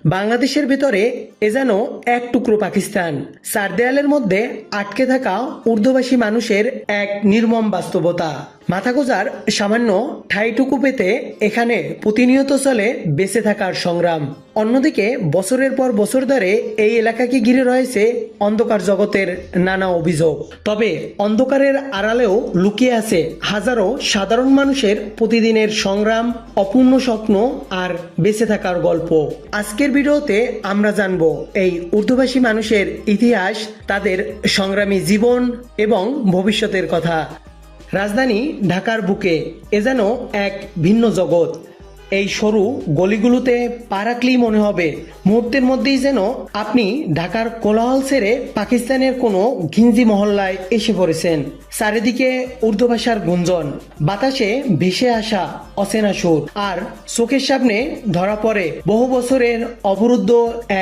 বাংলাদেশের ভেতরে এ যেন এক টুকরো পাকিস্তান, চার দেয়ালের মধ্যে আটকে থাকা উর্দুভাষী মানুষের এক নির্মম বাস্তবতা। মাথা গোঁজার সামান্য ঠাঁইটুকু পেতে এখানে প্রতিনিয়ত চলে বেঁচে থাকার সংগ্রাম। অন্যদিকে বছরের পর বছর ধরে এই এলাকাকে ঘিরে রয়েছে অন্ধকার জগতের নানা অভিযোগ। তবে অন্ধকারের আড়ালেও লুকিয়ে আছে হাজারো সাধারণ মানুষের প্রতিদিনের সংগ্রাম, অপূর্ণ স্বপ্ন আর বেঁচে থাকার গল্প। আজকের ভিডিওতে আমরা জানব এই উর্দুভাষী মানুষের ইতিহাস, তাদের সংগ্রামী জীবন এবং ভবিষ্যতের কথা। রাজধানী ঢাকার বুকে এ যেন এক ভিন্ন জগৎ। এই সরু গলিগুলোতে পা রাখলেই মনে হবে মুহূর্তের মধ্যেই যেন আপনি ঢাকার কোলাহল ছেড়ে পাকিস্তানের কোনো ঘিঞ্জি মহল্লায় এসে পড়েছেন। চারিদিকে উর্দু ভাষার গুঞ্জন, বাতাসে ভেসে আসা অচেনা সুর, আর চোখের সামনে ধরা পড়ে বহু বছরের অবরুদ্ধ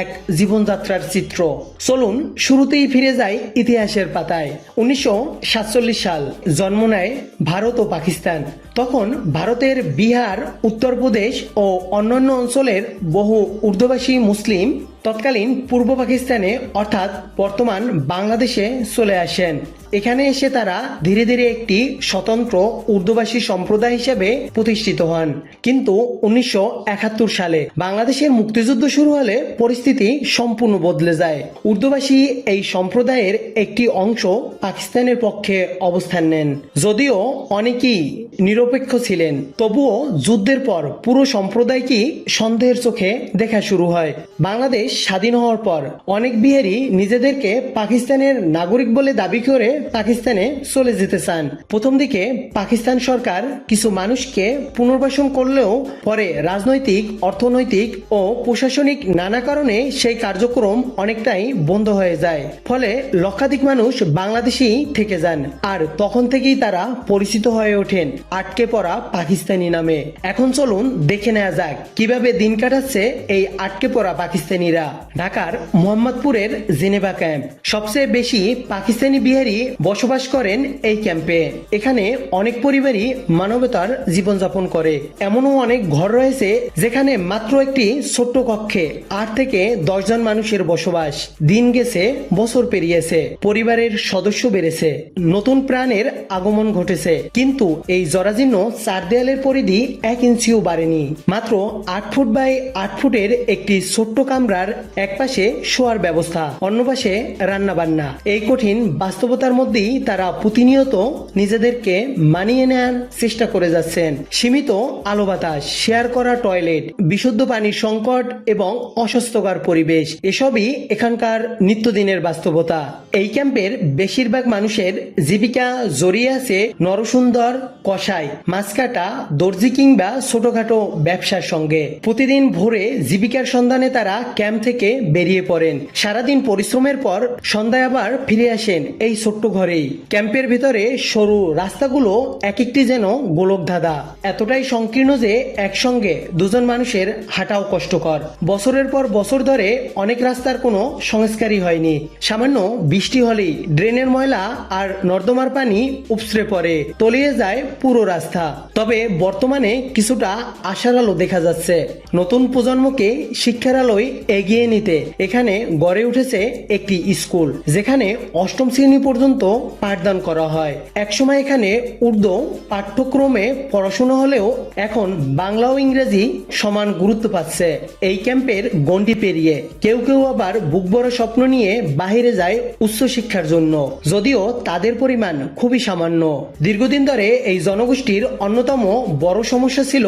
এক জীবনযাত্রার চিত্র। চলুন শুরুতেই ফিরে যাই ইতিহাসের পাতায়। 1947 সাল জন্ম নেয় ভারত ও পাকিস্তান। তখন ভারতের বিহার, উত্তরপ্রদেশ ও অন্যান্য অঞ্চলের বহু উর্দুভাষী মুসলিম তৎকালীন পূর্ব পাকিস্তানে অর্থাৎ বর্তমান বাংলাদেশে চলে আসেন। এখানে এসে তারা ধীরে ধীরে একটি স্বতন্ত্র উর্দুভাষী সম্প্রদায় হিসেবে প্রতিষ্ঠিত হন। কিন্তু 1971 সালে বাংলাদেশের মুক্তিযুদ্ধ শুরু হলে পরিস্থিতি সম্পূর্ণ বদলে যায়। উর্দুভাষী এই সম্প্রদায়ের একটি অংশ পাকিস্তানের পক্ষে অবস্থান নেন। যদিও অনেকেই নিরপেক্ষ ছিলেন, তবুও যুদ্ধের পর পুরো সম্প্রদায়কেই সন্দেহের চোখে দেখা শুরু হয়। বাংলাদেশ স্বাধীন হওয়ার পর অনেক বিহারি নিজেদেরকে পাকিস্তানের নাগরিক বলে দাবি করে পাকিস্তানে চলে যেতে চান। প্রথম দিকে পাকিস্তান সরকার কিছু মানুষকে পুনর্বাসন করলেও পরে রাজনৈতিক, অর্থনৈতিক ও প্রশাসনিক নানা কারণে সেই কার্যক্রম অনেকটাই বন্ধ হয়ে যায়। ফলে লক্ষাধিক মানুষ বাংলাদেশেই থেকে যান, আর তখন থেকেই তারা পরিচিত হয়ে ওঠেন আটকে পড়া পাকিস্তানি নামে। এখন চলুন দেখে নেওয়া যাক কিভাবে দিন কাটাচ্ছে এই আটকে পড়া পাকিস্তানিরা। ঢাকার মোহাম্মদপুরের জেনেভা ক্যাম্প। সবচেয়ে বেশি পাকিস্তানি বিহারি বসবাস করেন এই ক্যাম্পে। এখানে অনেক পরিবারই মানবতার জীবনযাপন করে। এমনও অনেক ঘর রয়েছে যেখানে মাত্র একটি ছোট্ট কক্ষে 8 থেকে 10 জন মানুষের বসবাস। দিন গেছে, বছর পেরিয়েছে, পরিবারের সদস্য বেড়েছে, নতুন প্রাণের আগমন ঘটেছে, কিন্তু এই জরাজীর্ণ 4 দেয়ালের পরিধি 1 ইঞ্চিও বাড়েনি। মাত্র 8 ফুট বাই 8 ফুটের একটি ছোট্ট কামরার এক পাশে শোয়ার ব্যবস্থা, অন্য পাশে রান্না বান্না। এই কঠিন বাস্তবতার মধ্যেই তারা প্রতিনিয়ত নিজেদেরকে মানিয়ে নেওয়ার চেষ্টা করে যাচ্ছেন। সীমিত আলো বাতাস, শেয়ার করা টয়লেট, বিশুদ্ধ পানির সংকট এবং অস্বাস্থ্যকর পরিবেশ, এসবই এখানকার নিত্যদিনের বাস্তবতা। এই ক্যাম্পের বেশিরভাগ মানুষের জীবিকা জড়িয়ে আছে নরসুন্দর, কসাই, মাছ কাটা, দর্জি কিংবা ছোটখাটো ব্যবসার সঙ্গে। প্রতিদিন ভোরে জীবিকার সন্ধানে তারা ক্যাম্প থেকে বেরিয়ে পড়েন। সারাদিন পরিশ্রমের পর সন্ধ্যায় আবার ফিরে আসেন এই ছোট্ট ঘরেই। ক্যাম্পের ভিতরে সরু রাস্তাগুলো এক একটি যেন গোলকধাঁধা, এতটাই সংকীর্ণ যে একসঙ্গে দুজন মানুষের হাঁটাও কষ্টকর। বছরের পর বছর ধরে অনেক রাস্তার কোনো সংস্কারই হয়নি। সামান্য বৃষ্টি হলেই ড্রেনের ময়লা আর নর্দমার পানি উপচে পড়ে, তলিয়ে যায় পুরো রাস্তা। তবে বর্তমানে কিছুটা আশার আলো দেখা যাচ্ছে। নতুন প্রজন্মকে শিক্ষার আলোয় এগিয়ে নিতে এখানে গড়ে উঠেছে একটি স্কুল, যেখানে 8ম শ্রেণী পর্যন্ত পাঠদান করা হয়। একসময় এখানে উর্দু পাঠ্যক্রমে পড়াশোনা হলেও এখন বাংলা ও ইংরেজি সমান গুরুত্ব পাচ্ছে। এই ক্যাম্পের গণ্ডি পেরিয়ে কেউ কেউ আবার বুক ভরা স্বপ্ন নিয়ে বাহিরে যায় উচ্চশিক্ষার জন্য, যদিও তাদের পরিমাণ খুবই সামান্য। দীর্ঘদিন ধরে এই জনগোষ্ঠীর অন্যতম বড় সমস্যা ছিল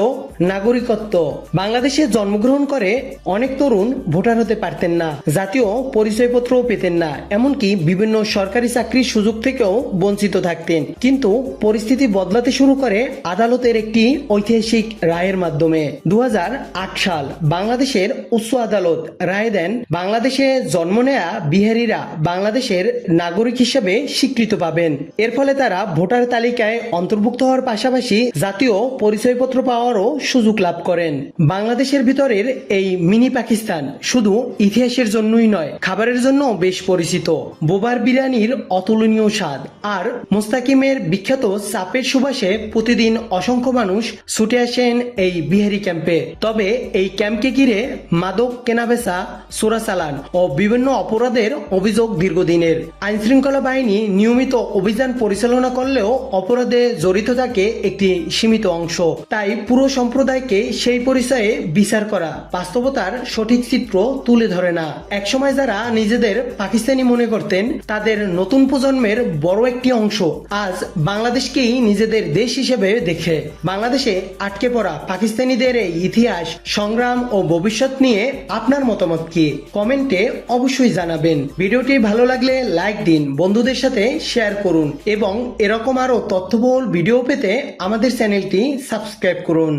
নাগরিকত্ব। বাংলাদেশে জন্মগ্রহণ করে অনেক তরুণ ভোটার হতে পারতেন না, জাতীয় পরিচয়পত্রও পেতেন না, এমনকি বিভিন্ন সরকারি চাকরির সুযোগ থেকেও বঞ্চিত থাকতেন। কিন্তু পরিস্থিতি বদলাতে শুরু করে আদালতের একটি ঐতিহাসিক রায়ের মাধ্যমে। 2008 সাল বাংলাদেশের উচ্চ আদালত রায় দেন বাংলাদেশে জন্ম নেয়া বিহারিরা বাংলাদেশের নাগরিক হিসেবে স্বীকৃত পাবেন। এর ফলে তারা ভোটার তালিকায় অন্তর্ভুক্ত হওয়ার পাশাপাশি জাতীয় পরিচয়পত্র পাওয়ারও সুযোগ লাভ করেন। বাংলাদেশের ভিতরের এই মিনি পাকিস্তান শুধু ইতিহাসের জন্যই নয়, খাবারের জন্য বেশ পরিচিত। বোবার বিরিয়ানির অতুলনীয় স্বাদ আর মোস্তাকিমের বিখ্যাত চাপের সুবাসে প্রতিদিন অসংখ্য মানুষ ছুটে আসেন এই বিহারি ক্যাম্পে। তবে এই ক্যাম্পকে ঘিরে মাদক কেনাবেচা, চোরাচালান ও বিভিন্ন অপরাধের অভিযোগ দীর্ঘদিনের। আইনশৃঙ্খলা বাহিনী নিয়মিত অভিযান পরিচালনা করলেও অপরাধে জড়িত থাকে একটি সীমিত অংশ। তাই পুরো সম্প্রদায়কে সেই পরিচয়ে বিচার করা বাস্তবতার সঠিক চিত্র তুলে ধরে না। একসময় যারা নিজেদের পাকিস্তানি মনে করতেন, তাদের নতুন প্রজন্মের বড় একটি অংশ আজ বাংলাদেশকেই নিজেদের দেশ হিসেবে দেখে। বাংলাদেশে আটকে পড়া পাকিস্তানিদের এই ইতিহাস, সংগ্রাম ও ভবিষ্যৎ নিয়ে আপনার মতামত কি? কমেন্টে অবশ্যই জানাবেন। ভিডিওটি ভালো লাগলে লাইক দিন, বন্ধুদের সাথে শেয়ার করুন এবং এরকম আরো তথ্যবহুল ভিডিও পেতে আমাদের চ্যানেলটি সাবস্ক্রাইব করুন।